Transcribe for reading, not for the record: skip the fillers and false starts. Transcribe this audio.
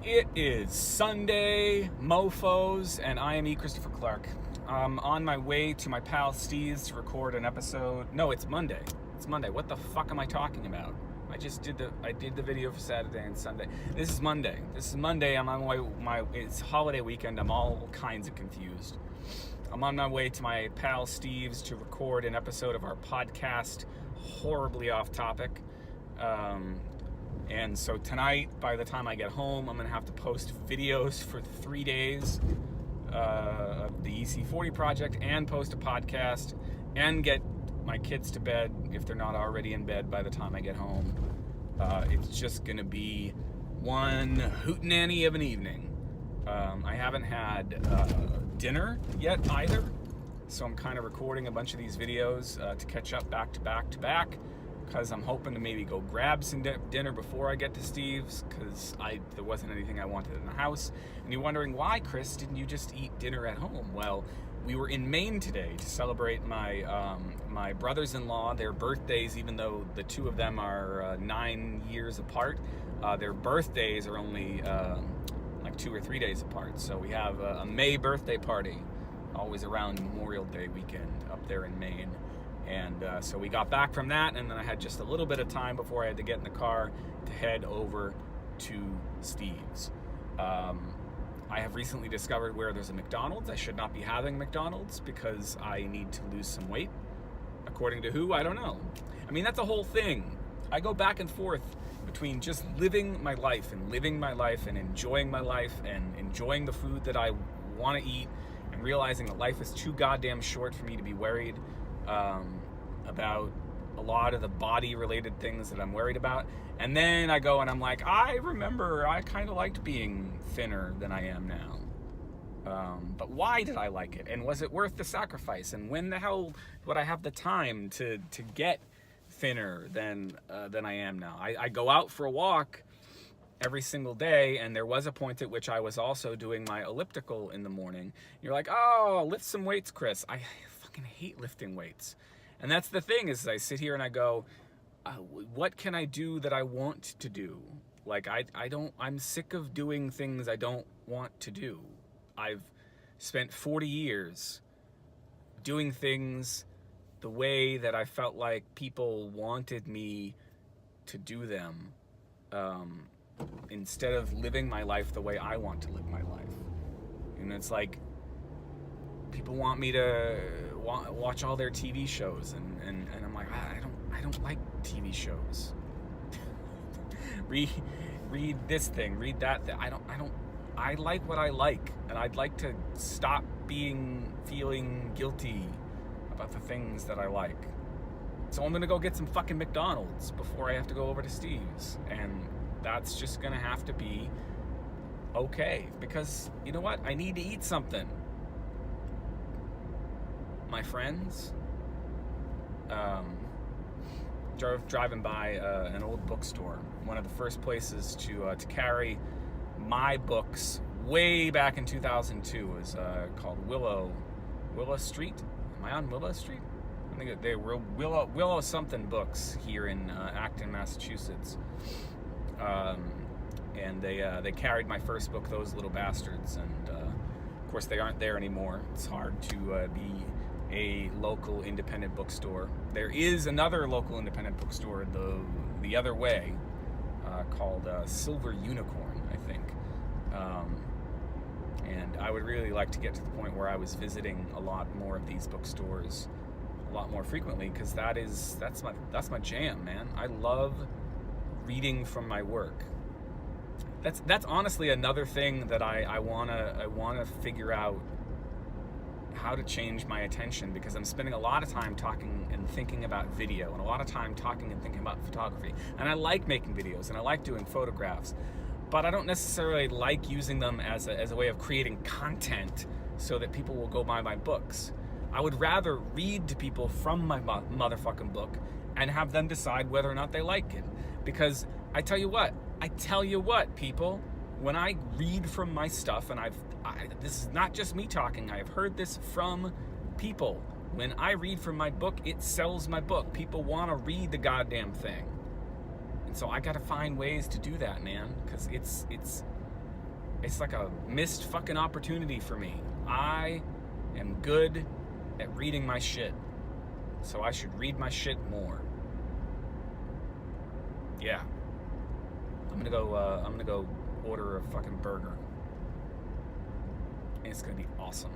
It is Sunday, mofos, and I am E. Christopher Clark. I'm on my way to my pal Steve's to record an episode. No, it's Monday. It's Monday. What the fuck am I talking about? I did the video for Saturday and Sunday. This is Monday. I'm on my way. It's holiday weekend. I'm all kinds of confused. I'm on my way to my pal Steve's to record an episode of our podcast. Horribly off topic. And so tonight, by the time I get home, I'm going to have to post videos for 3 days of the EC40 project and post a podcast and get my kids to bed if they're not already in bed by the time I get home. It's just going to be one hootenanny of an evening. I haven't had dinner yet either, so I'm kind of recording a bunch of these videos to catch up back to back. Because I'm hoping to maybe go grab some dinner before I get to Steve's, because there wasn't anything I wanted in the house. And you're wondering, why, Chris, didn't you just eat dinner at home? Well, we were in Maine today to celebrate my brothers-in-law, their birthdays, even though the two of them are 9 years apart. Their birthdays are only like 2 or 3 days apart. So we have a May birthday party, always around Memorial Day weekend up there in Maine. And so we got back from that, and then I had just a little bit of time before I had to get in the car to head over to Steve's. I have recently discovered where there's a McDonald's. I should not be having McDonald's because I need to lose some weight. According to who? I don't know. I mean, that's a whole thing. I go back and forth between just living my life and enjoying my life and enjoying the food that I want to eat and realizing that life is too goddamn short for me to be worried about a lot of the body related things that I'm worried about. And then I go and I'm like, I remember I kind of liked being thinner than I am now. But why did I like it? And was it worth the sacrifice? And when the hell would I have the time to get thinner than I am now? I go out for a walk every single day, and there was a point at which I was also doing my elliptical in the morning. You're like, oh, lift some weights, Chris. I fucking hate lifting weights. And that's the thing, is I sit here and I go, what can I do that I want to do? Like, I'm sick of doing things I don't want to do. I've spent 40 years doing things the way that I felt like people wanted me to do them, instead of living my life the way I want to live my life. And it's like, people want me to watch all their TV shows, and I'm like, I don't like TV shows. read this thing, read that thing. I like what I like, and I'd like to stop feeling guilty about the things that I like. So I'm gonna go get some fucking McDonald's before I have to go over to Steve's, and that's just gonna have to be okay, because you know what? I need to eat something. My friends, driving by an old bookstore, one of the first places to carry my books way back in 2002 was called Willow Street. Am I on Willow Street? I think they were Willow something books here in Acton, Massachusetts. And they carried my first book, Those Little Bastards, and of course they aren't there anymore. It's hard to be a local independent bookstore. There is another local independent bookstore the other way, called Silver Unicorn, I think. And I would really like to get to the point where I was visiting a lot more of these bookstores a lot more frequently, because that's my jam, man. I love reading from my work. That's honestly another thing that I wanna figure out how to change my attention, because I'm spending a lot of time talking and thinking about video, and a lot of time talking and thinking about photography. And I like making videos, and I like doing photographs, but I don't necessarily like using them as a way of creating content so that people will go buy my books. I would rather read to people from my motherfucking book and have them decide whether or not they like it. Because I tell you what, people, when I read from my stuff, and this is not just me talking, I've heard this from people. When I read from my book, it sells my book. People want to read the goddamn thing. And so I got to find ways to do that, man, because It's like a missed fucking opportunity for me. I am good at reading my shit, so I should read my shit more. Yeah. I'm gonna go order a fucking burger. And it's gonna be awesome.